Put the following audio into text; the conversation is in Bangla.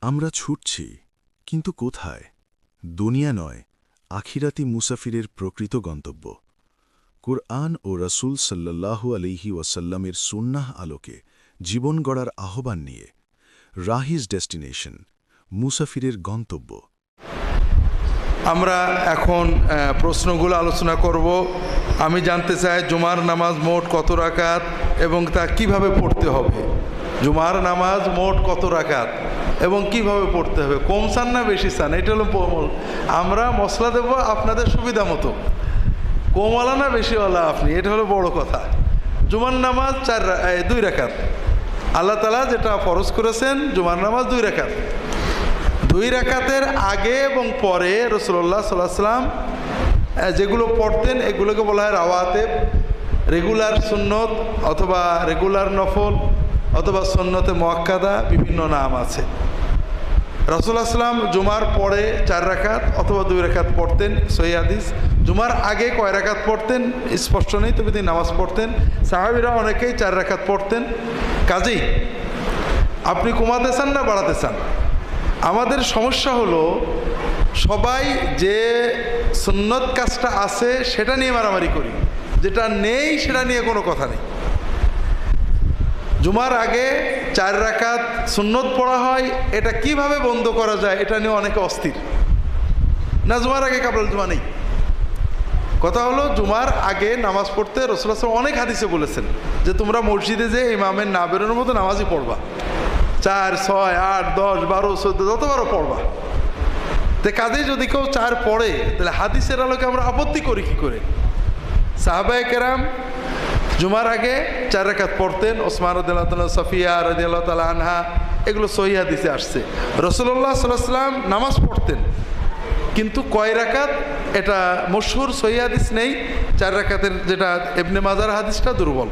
আমরা ছুটছি, কিন্তু কোথায়? দুনিয়া নয়, আখিরাতি মুসাফিরের প্রকৃত গন্তব্য। কুরআন ও রাসূল সাল্লাল্লাহু আলাইহি ওয়াসাল্লামের সুন্নাহ আলোকে জীবন গড়ার আহ্বান নিয়ে রাহিজ ডেস্টিনেশন, মুসাফিরের গন্তব্য। আমরা এখন প্রশ্নগুলো আলোচনা করব। আমি জানতে চাই জুমার নামাজ মোট কত রাকাত এবং তা কিভাবে পড়তে হবে। জুমার নামাজ মোট কত রাকাত এবং কিভাবে পড়তে হবে, কম চান না বেশি চান, এটা হলো আমরা মশলা দেব আপনাদের সুবিধা মতো, কমওয়ালা না বেশিওয়ালা আপনি, এটা হলো বড় কথা। জুমার নামাজ 2 রাকাত, আল্লাহ তাআলা যেটা ফরজ করেছেন জুমার নামাজ 2 রাকাত। 2 রাকাতের আগে এবং পরে রাসূলুল্লাহ সাল্লাল্লাহু আলাইহি ওয়াসাল্লাম যেগুলো পড়তেন এগুলোকে বলা হয় রাওয়াতেব, রেগুলার সুন্নত অথবা রেগুলার নফল অথবা সুন্নতে মুআক্কাদা, বিভিন্ন নাম আছে। রাসূলুল্লাহ সাল্লাম জুমার পরে 4 রাকাত অথবা 2 রাকাত পড়তেন, সহিহ হাদিস। জুমার আগে কয় রাকাত পড়তেন স্পষ্ট নেই, তবে তিনি নামাজ পড়তেন। সাহাবীরা অনেকেই 4 রাকাত পড়তেন। কাজেই আপনি কমাতে চান না বাড়াতে চান? আমাদের সমস্যা হলো সবাই যে সুন্নত কাজটা আছে সেটা নিয়ে মারামারি করি, যেটা নেই সেটা নিয়ে কোনো কথা নেই। জুমার আগে 4 রাকাত সুন্নত পড়া হয়, এটা কিভাবে বন্ধ করা যায় এটা নিয়ে অনেকে অস্থির। না, জুমার আগে কাবলাল জুমা নেই। কথা হলো জুমার আগে নামাজ পড়তে রাসূলুল্লাহ সাল্লাল্লাহু আলাইহি ওয়াসাল্লাম অনেক হাদিসে বলেছেন যে তোমরা মসজিদে যে ইমামের না বেরোনোর মতো নামাজই পড়বা, 4, 6, 8, 10, 12, 14 যতবারও পড়বা। তো কাজেই যদি কেউ 4 পড়ে তাহলে হাদিসের আলোকে আমরা আপত্তি করি কি করে? সাহাবায়ে কেরাম জুমার আগে 4 রাকাত পড়তেন। ওসমান রাদিয়াল্লাহু তাআলা, সাফিয়া রাদিয়াল্লাহু তাআলা আনহা, এগুলো সহিহ হাদিসে আসছে। রাসূলুল্লাহ সাল্লাল্লাহু আলাইহি ওয়াসাল্লাম নামাজ পড়তেন, কিন্তু কয় রাকাত এটা মশহুর সহিহ হাদিস নেই। 4 রাকাতের যেটা ইবনে মাজার হাদিসটা দুর্বল।